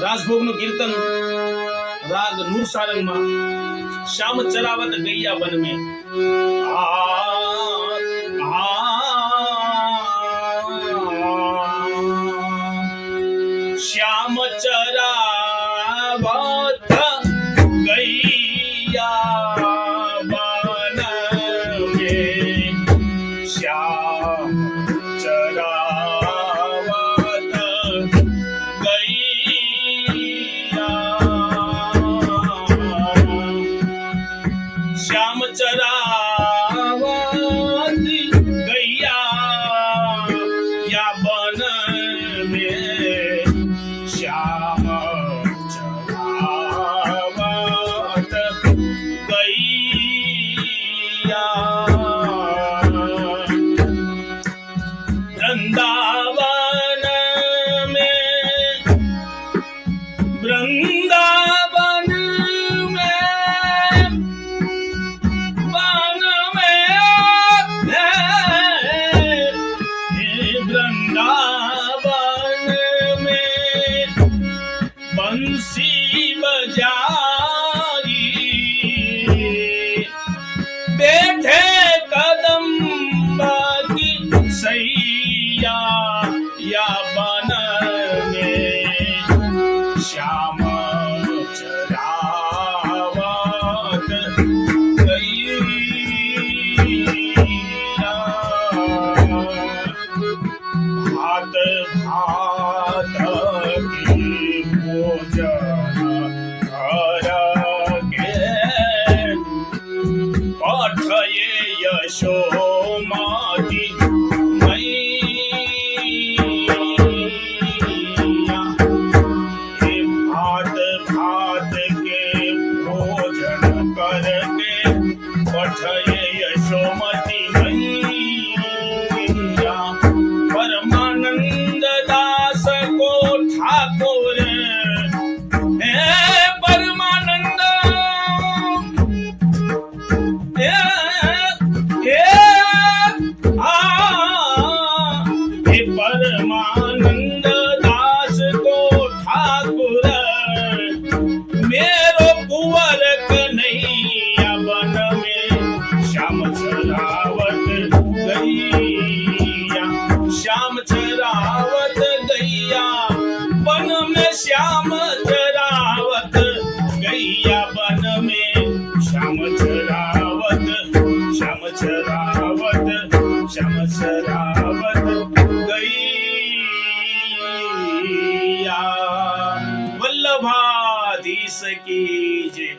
राजभोग નું કીર્તન राग नूर सारंग में श्याम चरावत गैया वन में आ, आ, श्याम चरावत गैया वन में श्याम चरावत गैया श्याम चरावत गैया या वन में श्याम चरावत गैया वृंदावन में वृंदावन बंसी बजारी बैठे कदम की सैया या बन में श्याम चरावत गैया भात भात की भोजन करके पठये यशोमती मैया हे भात भात के भोजन करके पठये यशोमती मैया परमानंद दास को ठाकुर परमानंद परमानंद दास को ठाकुर मेरो कुंवर कन्हैया वन में श्याम चरावत गैया श्याम चरावत गैया वन में श्याम चरावत गैया वन में श्याम चरावत श्याम चरावत श्याम चरावत गैया वल्लभाधीश की जय।